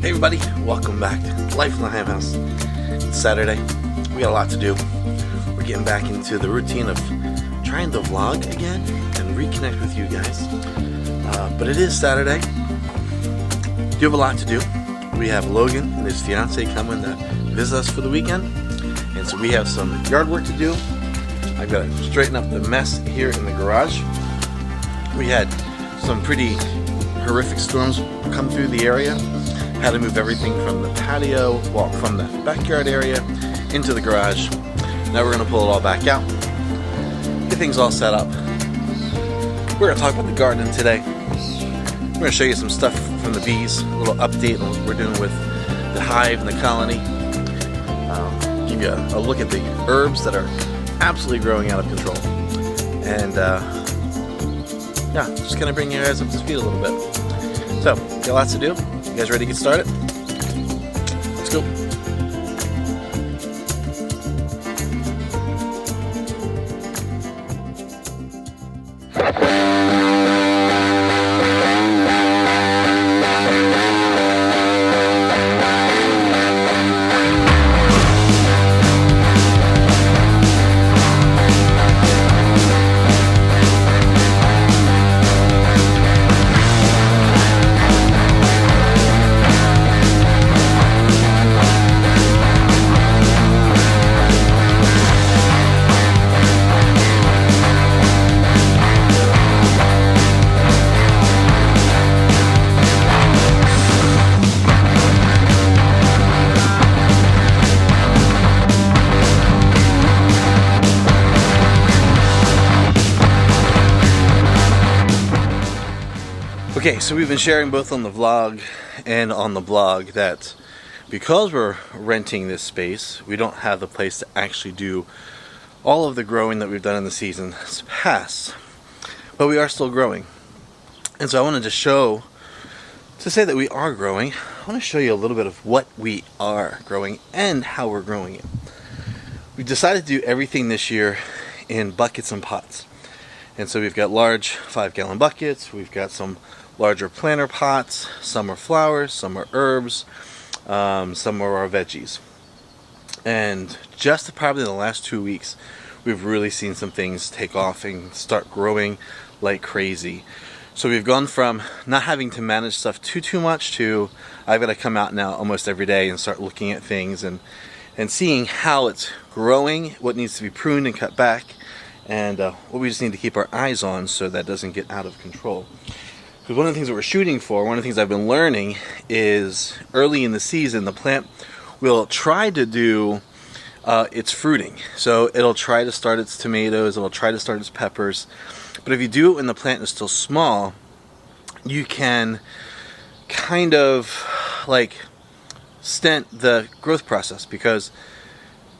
Hey everybody, welcome back to Life in the Higham House. It's Saturday. We got a lot to do. We're getting back into the routine of trying to vlog again and reconnect with you guys. But it is Saturday. Do have a lot to do. We have Logan and his fiance coming to visit us for the weekend. And so we have some yard work to do. I've got to straighten up the mess here in the garage. We had some pretty horrific storms come through the area. Had to move everything from the patio, well, from the backyard area into the garage. Now we're going to pull it all back out, get things all set up. We're going to talk about the garden today. We're going to show you some stuff from the bees, a little update on what we're doing with the hive and the colony. Give you a look at the herbs that are absolutely growing out of control. And yeah, just kind of bring you guys up to speed a little bit. So, got lots to do. You guys ready to get started? Let's go. Okay, so we've been sharing both on the vlog and on the blog that because we're renting this space, we don't have the place to actually do all of the growing that we've done in the seasons past, but we are still growing. And so I wanted to say that we are growing. I want to show you a little bit of what we are growing and how we're growing it. We decided to do everything this year in buckets and pots. And so we've got large 5-gallon buckets, we've got some larger planter pots, some are flowers, some are herbs, some are our veggies. And just probably in the last 2 weeks, we've really seen some things take off and start growing like crazy. So we've gone from not having to manage stuff too much to I've got to come out now almost every day and start looking at things and seeing how it's growing, what needs to be pruned and cut back, and what we just need to keep our eyes on so that doesn't get out of control. Because one of the things that we're shooting for, one of the things I've been learning is early in the season, the plant will try to do its fruiting. So it'll try to start its tomatoes, it'll try to start its peppers. But if you do it when the plant is still small, you can kind of like stent the growth process because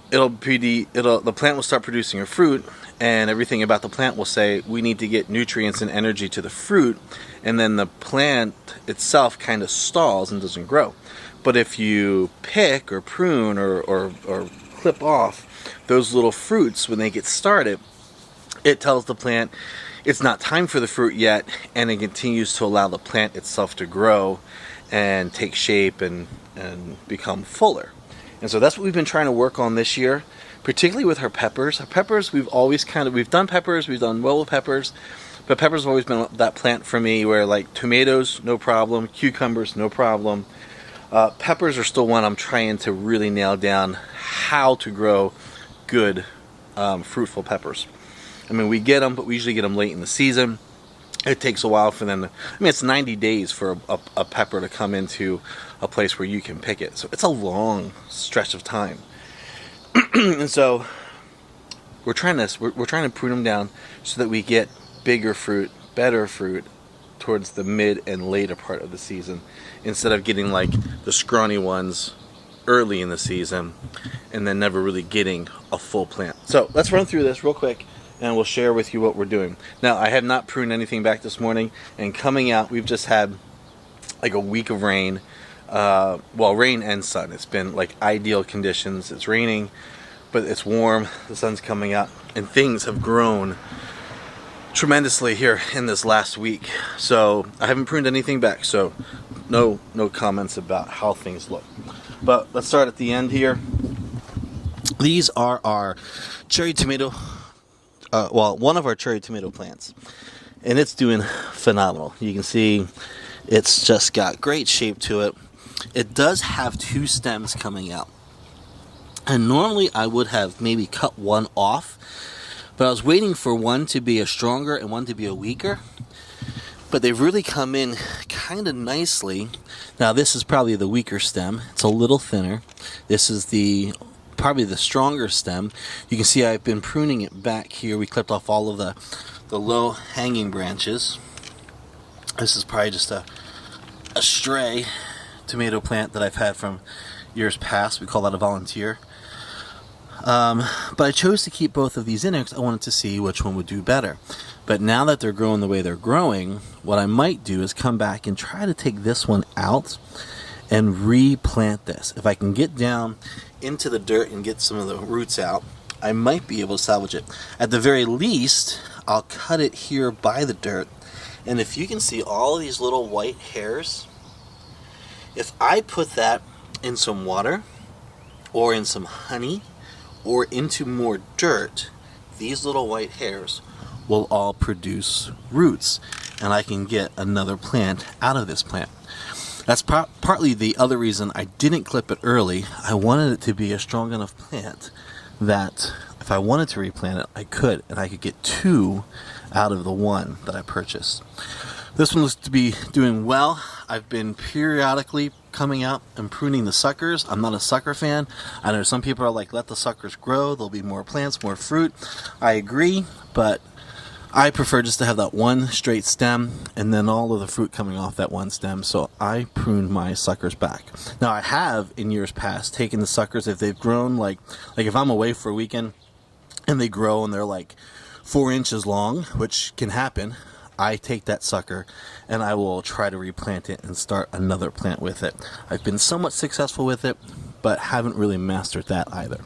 the plant will start producing a fruit, and everything about the plant will say we need to get nutrients and energy to the fruit, and then the plant itself kind of stalls and doesn't grow. But if you pick or prune or clip off those little fruits when they get started, it tells the plant it's not time for the fruit yet, and it continues to allow the plant itself to grow and take shape and become fuller. And so that's what we've been trying to work on this year, particularly with our peppers. Our peppers, we've done peppers, we've done well with peppers, but peppers have always been that plant for me where like tomatoes, no problem, cucumbers, no problem. Peppers are still one I'm trying to really nail down how to grow good, fruitful peppers. I mean, we get them, but we usually get them late in the season. It takes a while for them to, it's 90 days for a pepper to come into a place where you can pick it. So it's a long stretch of time. And so we're trying to prune them down so that we get bigger fruit, better fruit towards the mid and later part of the season, instead of getting like the scrawny ones early in the season and then never really getting a full plant. So let's run through this real quick and we'll share with you what we're doing. Now, I have not pruned anything back this morning, and coming out, we've just had like a week of rain. Well, rain and sun. It's been like ideal conditions. It's raining, but it's warm, the sun's coming out, and things have grown tremendously here in this last week. So I haven't pruned anything back, so no comments about how things look. But let's start at the end here. These are our cherry tomato, one of our cherry tomato plants, and it's doing phenomenal. You can see it's just got great shape to it. It does have 2 stems coming out, and normally I would have maybe cut one off, but I was waiting for one to be a stronger and one to be a weaker. But they've really come in kind of nicely. Now this is probably the weaker stem. It's a little thinner. This is probably the stronger stem. You can see I've been pruning it back here. We clipped off all of the low hanging branches. This is probably just a stray tomato plant that I've had from years past. We call that a volunteer. But I chose to keep both of these in there because I wanted to see which one would do better. But now that they're growing the way they're growing, what I might do is come back and try to take this one out and replant this. If I can get down into the dirt and get some of the roots out, I might be able to salvage it. At the very least, I'll cut it here by the dirt. And if you can see all of these little white hairs, if I put that in some water or in some honey or into more dirt, these little white hairs will all produce roots, and I can get another plant out of this plant. That's partly the other reason I didn't clip it early. I wanted it to be a strong enough plant that if I wanted to replant it, I could, and I could get 2 out of the 1 that I purchased. This one looks to be doing well. I've been periodically coming out and pruning the suckers. I'm not a sucker fan. I know some people are like, let the suckers grow, there'll be more plants, more fruit. I agree, but I prefer just to have that one straight stem and then all of the fruit coming off that one stem, so I pruned my suckers back. Now I have in years past taken the suckers if they've grown, like if I'm away for a weekend and they grow and they're like 4 inches long, which can happen, I take that sucker and I will try to replant it and start another plant with it. I've been somewhat successful with it, but haven't really mastered that either.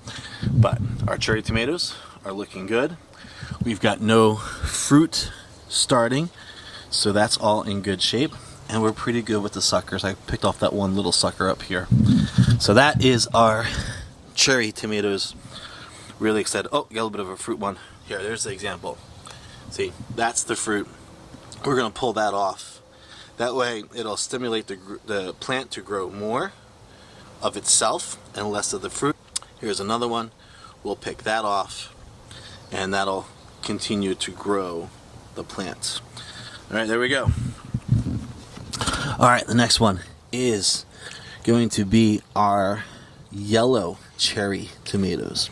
But our cherry tomatoes are looking good. We've got no fruit starting, so that's all in good shape, and we're pretty good with the suckers. I picked off that one little sucker up here. So that is our cherry tomatoes. Really excited. Oh, got a little bit of a fruit one. Here, there's the example. See, that's the fruit. We're going to pull that off. That way it'll stimulate the plant to grow more of itself and less of the fruit. Here's another one. We'll pick that off, and that'll continue to grow the plants. Alright, there we go. Alright, the next one is going to be our yellow cherry tomatoes.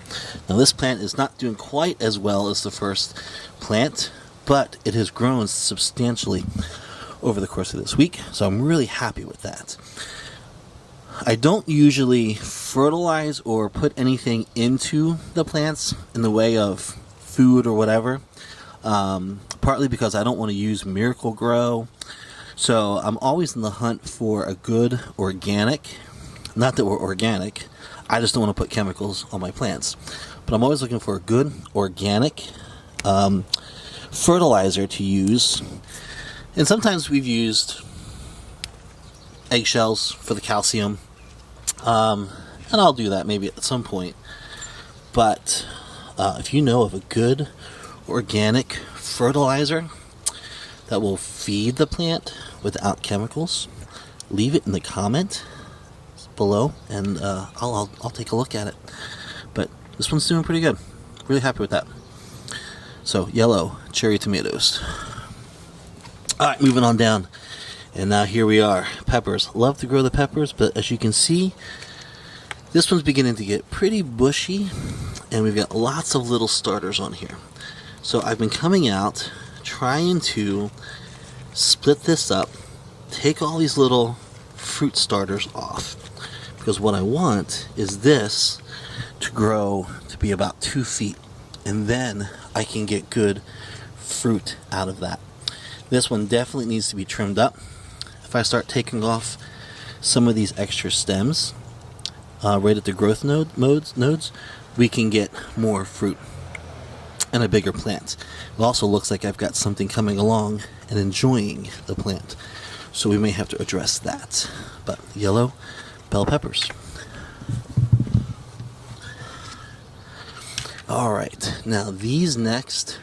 Now this plant is not doing quite as well as the first plant, but it has grown substantially over the course of this week, so I'm really happy with that. I don't usually fertilize or put anything into the plants in the way of food or whatever, partly because I don't want to use Miracle-Gro. So I'm always in the hunt for a good organic, not that we're organic, I just don't want to put chemicals on my plants, but I'm always looking for a good organic fertilizer to use. And sometimes we've used eggshells for the calcium, and I'll do that maybe at some point. But if you know of a good organic fertilizer that will feed the plant without chemicals, leave it in the comment below, and I'll take a look at it. But this one's doing pretty good. Really happy with that. So yellow cherry tomatoes. Alright, moving on down. And now here we are. Peppers. Love to grow the peppers, but as you can see, this one's beginning to get pretty bushy, and we've got lots of little starters on here. So I've been coming out, trying to split this up, take all these little fruit starters off, because what I want is this to grow to be about 2 feet, and then I can get good fruit out of that. This one definitely needs to be trimmed up. If I start taking off some of these extra stems right at the growth nodes, we can get more fruit. and a bigger plant. It also looks like I've got something coming along and enjoying the plant. So we may have to address that. But yellow bell peppers. Alright, now these next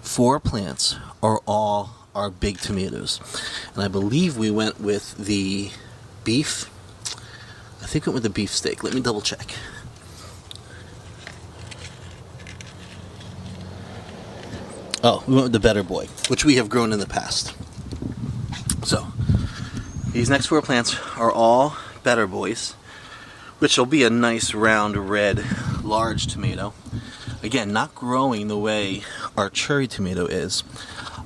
4 plants are all our big tomatoes. And I believe we went with the beef. I think we went with the beef steak. Let me double check. Oh, we went with the Better Boy, which we have grown in the past. So, these next 4 plants are all Better Boys, which will be a nice round red large tomato. Again, not growing the way our cherry tomato is.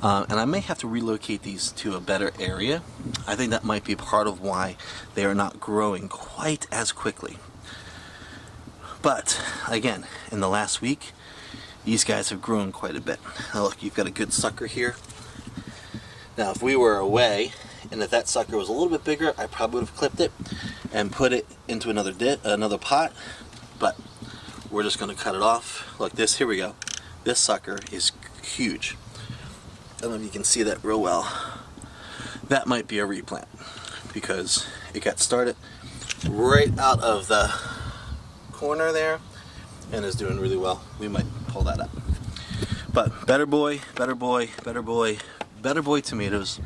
And I may have to relocate these to a better area. I think that might be part of why they are not growing quite as quickly. But, again, in the last week, these guys have grown quite a bit. Now look, you've got a good sucker here. Now if we were away, and if that sucker was a little bit bigger, I probably would have clipped it and put it into another pot. But we're just going to cut it off. Look, here we go. This sucker is huge. I don't know if you can see that real well. That might be a replant because it got started right out of the corner there and is doing really well. We might pull that up. But Better Boy, Better Boy, Better Boy, Better Boy tomatoes.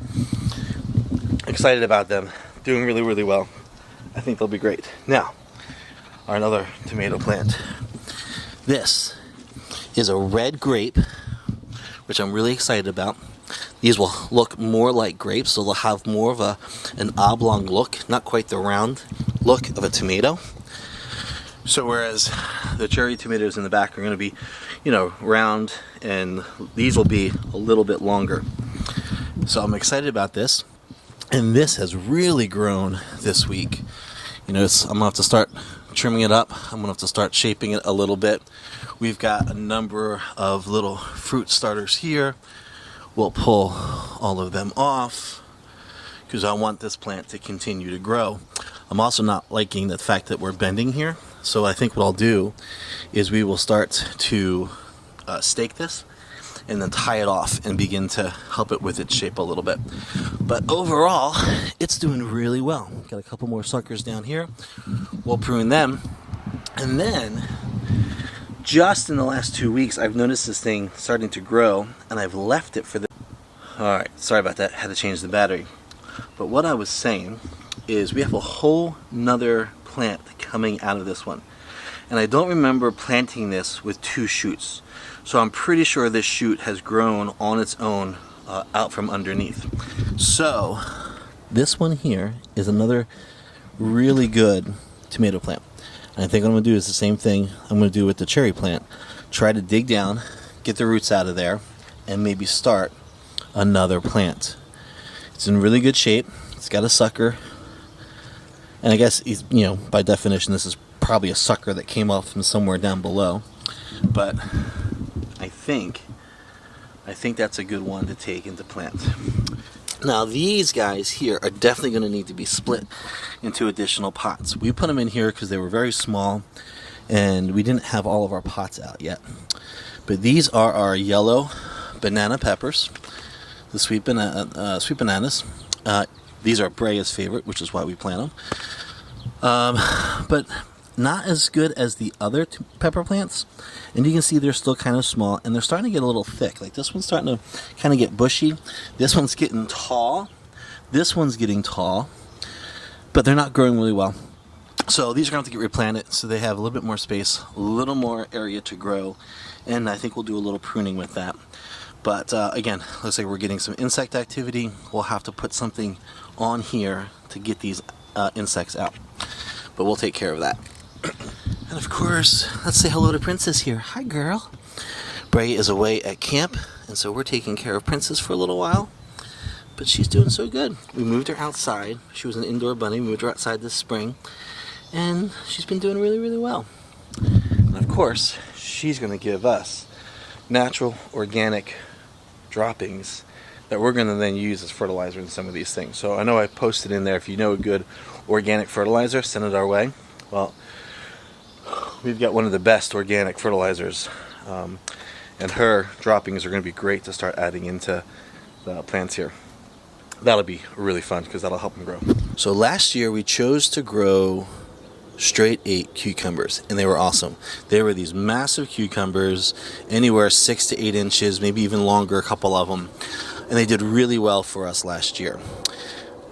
Excited about them. Doing really, really well. I think they'll be great. Now, another tomato plant. This is a red grape, which I'm really excited about. These will look more like grapes, so they'll have more of an oblong look, not quite the round look of a tomato. So whereas the cherry tomatoes in the back are going to be, round, and these will be a little bit longer. So I'm excited about this. And this has really grown this week. I'm going to have to start trimming it up. I'm going to have to start shaping it a little bit. We've got a number of little fruit starters here. We'll pull all of them off because I want this plant to continue to grow. I'm also not liking the fact that we're bending here. So I think what I'll do is we will start to stake this and then tie it off and begin to help it with its shape a little bit. But overall, it's doing really well. Got a couple more suckers down here. We'll prune them. And then, just in the last 2 weeks, I've noticed this thing starting to grow, and I've left it for the... Alright, sorry about that. Had to change the battery. But what I was saying is we have a whole nother plant coming out of this one. And I don't remember planting this with 2 shoots. So I'm pretty sure this shoot has grown on its own out from underneath. So this one here is another really good tomato plant. And I think what I'm going to do is the same thing I'm going to do with the cherry plant. Try to dig down, get the roots out of there, and maybe start another plant. It's in really good shape. It's got a sucker. And I guess, by definition, this is probably a sucker that came off from somewhere down below. But I think that's a good one to take into plant. Now these guys here are definitely going to need to be split into additional pots. We put them in here because they were very small and we didn't have all of our pots out yet. But these are our yellow banana peppers, the sweet bananas. These are Brea's favorite, which is why we plant them. But not as good as the other pepper plants. And you can see they're still kind of small, and they're starting to get a little thick. Like this one's starting to kind of get bushy. This one's getting tall. This one's getting tall. But they're not growing really well. So these are going to have to get replanted so they have a little bit more space, a little more area to grow. And I think we'll do a little pruning with that. But again, looks like we're getting some insect activity. We'll have to put something on here to get these insects out. But we'll take care of that. And of course, let's say hello to Princess here. Hi, girl. Bray is away at camp, and so we're taking care of Princess for a little while. But she's doing so good. We moved her outside. She was an indoor bunny. We moved her outside this spring. And she's been doing really, really well. And of course, she's going to give us natural, organic droppings that we're going to then use as fertilizer in some of these things. So I know I posted in there, if you know a good organic fertilizer, send it our way. Well, we've got one of the best organic fertilizers, and her droppings are going to be great to start adding into the plants here. That'll be really fun because that'll help them grow. So last year we chose to grow straight 8 cucumbers, and they were awesome. They were these massive cucumbers, anywhere 6 to 8 inches, maybe even longer, a couple of them, and they did really well for us last year.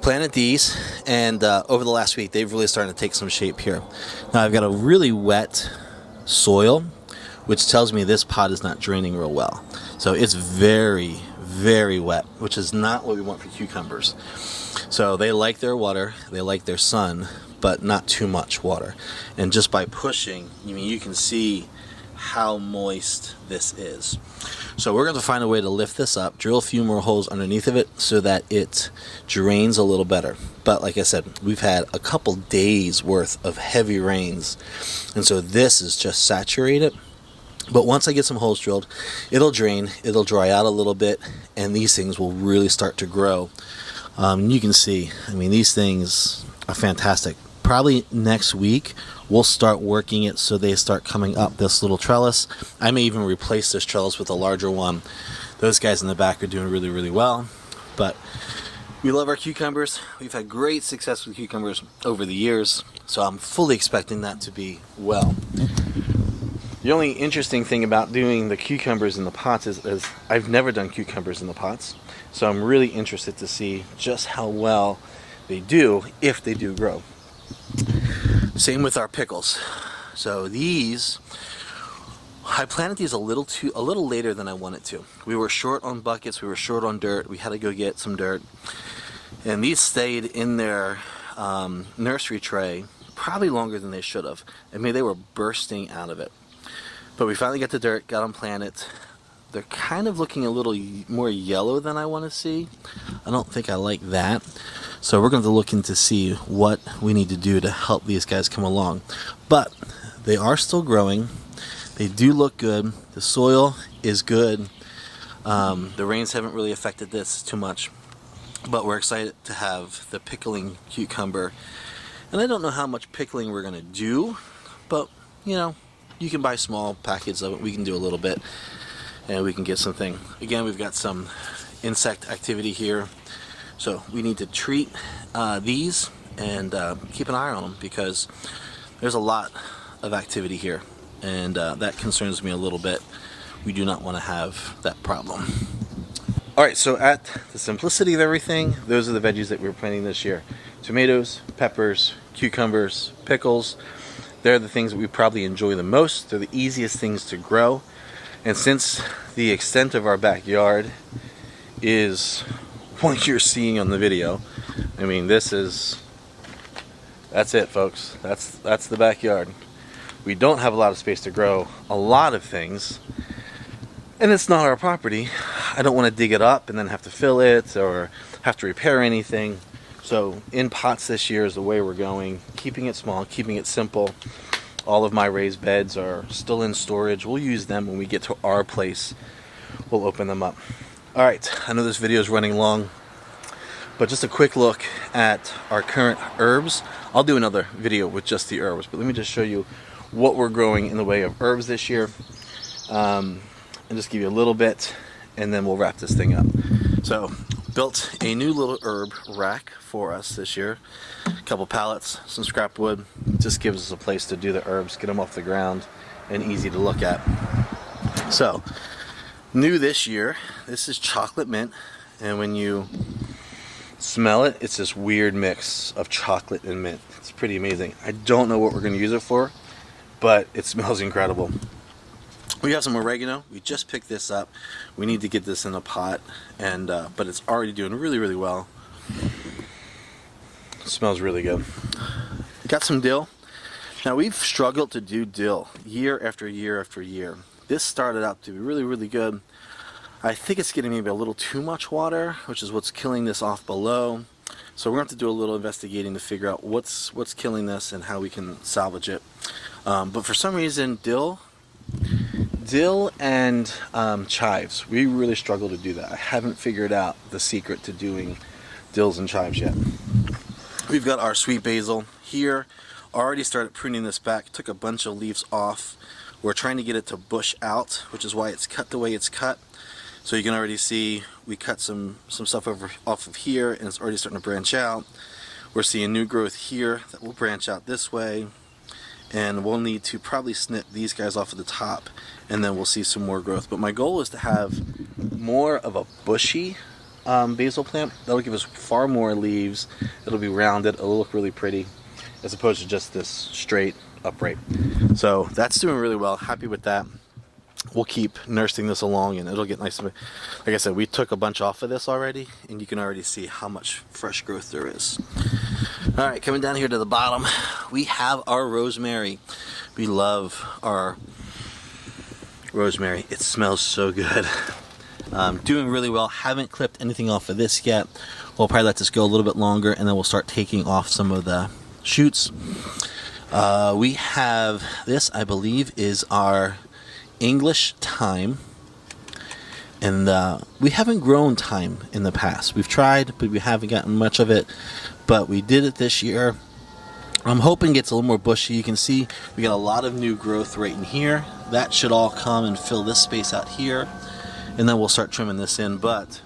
Planted these, and over the last week they've really started to take some shape here. Now I've got a really wet soil, which tells me this pot is not draining real well. So it's very, very wet, which is not what we want for cucumbers. So they like their water, they like their sun, but not too much water. And just by pushing, you can see how moist this is. So we're going to find a way to lift this up, drill a few more holes underneath of it so that it drains a little better. But like I said, we've had a couple days worth of heavy rains, and so this is just saturated. But once I get some holes drilled, it'll drain, it'll dry out a little bit, and these things will really start to grow. You can see, these things are fantastic. Probably next week we'll start working it so they start coming up this little trellis. I may even replace this trellis with a larger one. Those guys in the back are doing really, really well. But we love our cucumbers. We've had great success with cucumbers over the years, so I'm fully expecting that to be well. The only interesting thing about doing the cucumbers in the pots is I've never done cucumbers in the pots, so I'm really interested to see just how well they do, if they do grow. Same with our pickles. So these, I planted these a little later than I wanted to. We were short on buckets, we were short on dirt, we had to go get some dirt, and these stayed in their nursery tray probably longer than they should have. They were bursting out of it. But we finally got the dirt, got them planted. They're kind of looking a little more yellow than I want to see. I don't think I like that. So we're going to look into see what we need to do to help these guys come along. But they are still growing. They do look good. The soil is good. The rains haven't really affected this too much. But we're excited to have the pickling cucumber. And I don't know how much pickling we're going to do, but you can buy small packets of it. We can do a little bit, and we can get something. Again, we've got some insect activity here, so we need to treat these and keep an eye on them because there's a lot of activity here, and that concerns me a little bit. We do not want to have that problem. Alright, so at the simplicity of everything, those are the veggies that we're planting this year. Tomatoes, peppers, cucumbers, pickles. They're the things that we probably enjoy the most. They're the easiest things to grow. And since the extent of our backyard is what you're seeing on the video, that's it, folks. That's the backyard. We don't have a lot of space to grow a lot of things, and it's not our property. I don't want to dig it up and then have to fill it or have to repair anything. So in pots this year is the way we're going, keeping it small, keeping it simple. All of my raised beds are still in storage. We'll use them when we get to our place. We'll open them up. All right, I know this video is running long, but just a quick look at our current herbs. I'll do another video with just the herbs, but let me just show you what we're growing in the way of herbs this year, and just give you a little bit, and then we'll wrap this thing up. So, built a new little herb rack for us this year. A couple pallets, some scrap wood. Just gives us a place to do the herbs, get them off the ground, and easy to look at. So, new this year, this is chocolate mint, and when you smell it, it's this weird mix of chocolate and mint. It's pretty amazing. I don't know what we're going to use it for, but it smells incredible. We have some oregano. We just picked this up. We need to get this in a pot, and but it's already doing really, really well. It smells really good. Got some dill. Now we've struggled to do dill year after year after year. This started out to be really, really good. I think it's getting maybe a little too much water, which is what's killing this off below. So we're going to have to do a little investigating to figure out what's killing this and how we can salvage it. But for some reason, dill and chives, we really struggle to do that. I haven't figured out the secret to doing dills and chives yet. We've got our sweet basil here. Already started pruning this back. Took a bunch of leaves off We're trying to get it to bush out, which is why it's cut the way it's cut. So you can already see we cut some stuff off of here, and it's already starting to branch out. We're seeing new growth here that will branch out this way, and we'll need to probably snip these guys off at the top, and then we'll see some more growth. But my goal is to have more of a bushy basil plant. That'll give us far more leaves. It'll be rounded, it'll look really pretty, as opposed to just this straight upright. So that's doing really well. Happy with that. We'll keep nursing this along, and it'll get nice. Like I said, we took a bunch off of this already, and you can already see how much fresh growth there is. All right, coming down here to the bottom, we have our rosemary. We love our rosemary. It smells so good. Doing really well. Haven't clipped anything off of this yet. We'll probably let this go a little bit longer, and then we'll start taking off some of the shoots. We have this, I believe, is our English thyme, and we haven't grown thyme in the past. We've tried, but we haven't gotten much of it, but we did it this year. I'm hoping it gets a little more bushy. You can see we got a lot of new growth right in here. That should all come and fill this space out here, and then we'll start trimming this in. But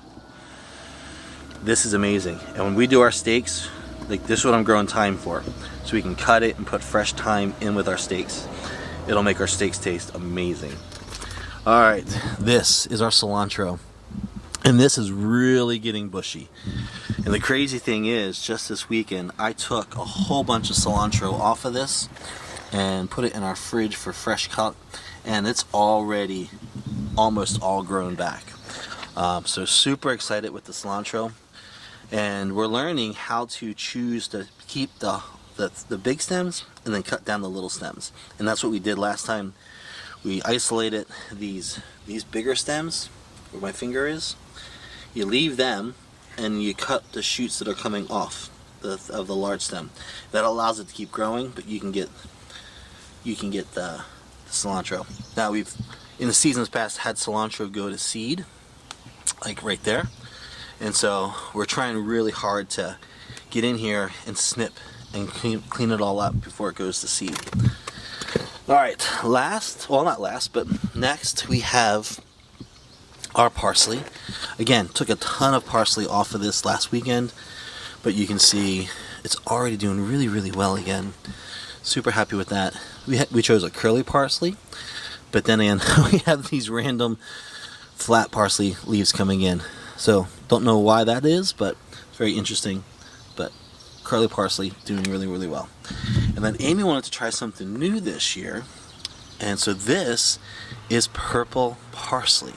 this is amazing, and when we do our steaks, like this is what I'm growing thyme for, so we can cut it and put fresh thyme in with our steaks. It'll make our steaks taste amazing. All right, this is our cilantro, and this is really getting bushy. And the crazy thing is, just this weekend, I took a whole bunch of cilantro off of this and put it in our fridge for fresh cut, and it's already almost all grown back. So super excited with the cilantro, and we're learning how to choose to keep the big stems and then cut down the little stems, and that's what we did last time. We isolated these bigger stems where my finger is. You leave them and you cut the shoots that are coming off of the large stem. That allows it to keep growing, but you can get the cilantro. Now we've in the seasons past had cilantro go to seed, like right there, and so we're trying really hard to get in here and snip and clean it all up before it goes to seed. Alright, not last, but next we have our parsley. Again, took a ton of parsley off of this last weekend, but you can see it's already doing really, really well again. Super happy with that. We chose a curly parsley, but then again, we have these random flat parsley leaves coming in. So, don't know why that is, but it's very interesting. But curly parsley doing really, really well. And then Amy wanted to try something new this year, and so this is purple parsley.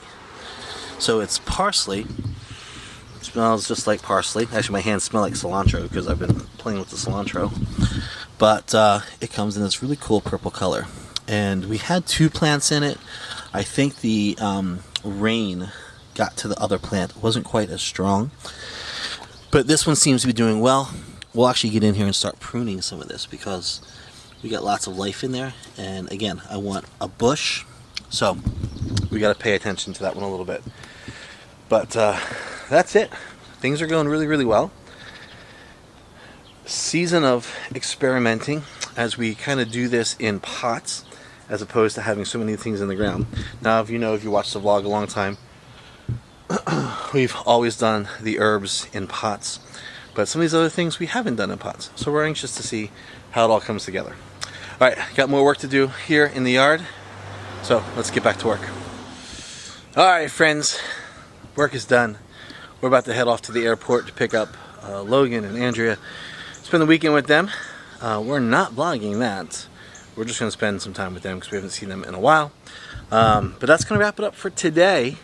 So it's parsley. It smells just like parsley. Actually, my hands smell like cilantro because I've been playing with the cilantro. But it comes in this really cool purple color. And we had 2 plants in it. I think the rain got to the other plant. It wasn't quite as strong. But this one seems to be doing well. We'll actually get in here and start pruning some of this because we got lots of life in there. And again, I want a bush, so we got to pay attention to that one a little bit. But that's it. Things are going really, really well. Season of experimenting as we kind of do this in pots as opposed to having so many things in the ground. Now, if you watched the vlog a long time, we've always done the herbs in pots. But some of these other things we haven't done in pots. So we're anxious to see how it all comes together. Alright, got more work to do here in the yard. So let's get back to work. Alright friends, work is done. We're about to head off to the airport to pick up Logan and Andrea. Spend the weekend with them. We're not vlogging that. We're just going to spend some time with them because we haven't seen them in a while. But that's going to wrap it up for today.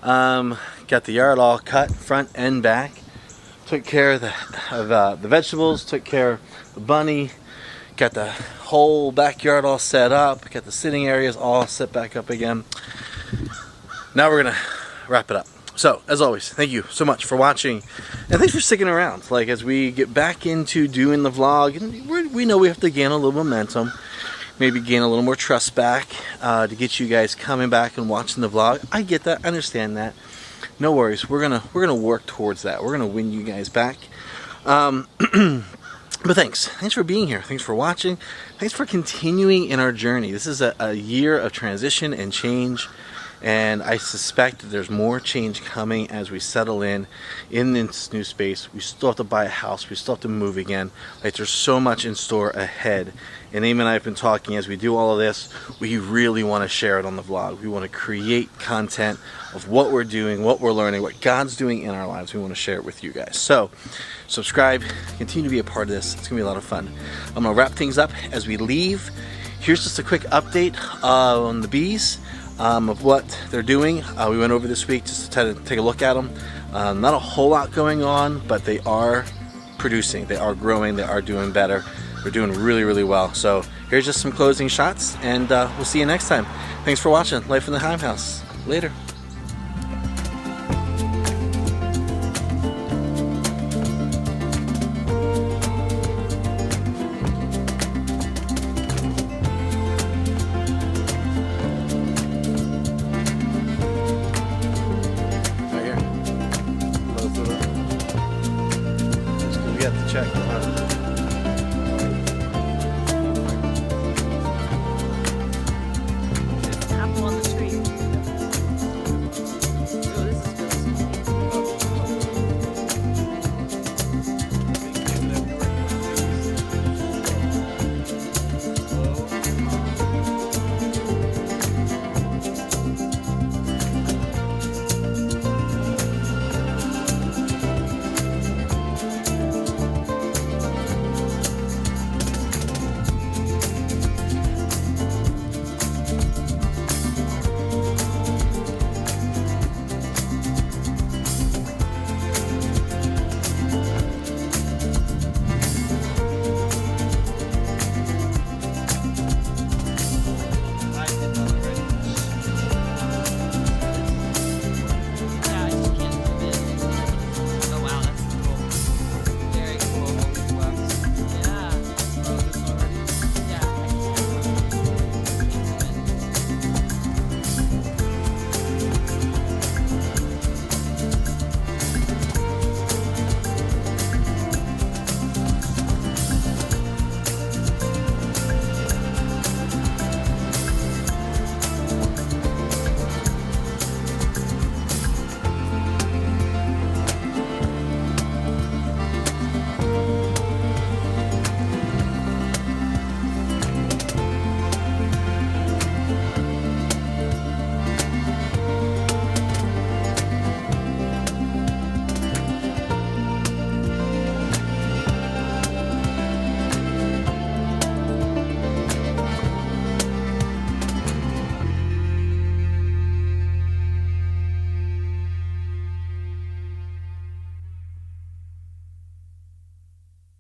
Got the yard all cut, front and back. Took care of the vegetables, took care of the bunny, got the whole backyard all set up, got the sitting areas all set back up again. Now we're gonna wrap it up. So, as always, thank you so much for watching, and thanks for sticking around. Like, as we get back into doing the vlog, and we know we have to gain a little momentum, maybe gain a little more trust back to get you guys coming back and watching the vlog. I get that, I understand that. No worries, we're gonna work towards that. We're gonna win you guys back. But thanks for being here. Thanks for watching. Thanks for continuing in our journey. This is a year of transition and change, and I suspect that there's more change coming as we settle in this new space. We still have to buy a house. We still have to move again. Like, there's so much in store ahead. And Amy and I have been talking as we do all of this. We really want to share it on the vlog. We want to create content of what we're doing, what we're learning, what God's doing in our lives. We want to share it with you guys. So subscribe, continue to be a part of this. It's gonna be a lot of fun. I'm gonna wrap things up as we leave. Here's just a quick update on the bees, of what they're doing. We went over this week just to try to take a look at them. Not a whole lot going on, but they are producing, they are growing, they are doing better. They're doing really, really well. So here's just some closing shots, and we'll see you next time. Thanks for watching Life in the Higham House. Later.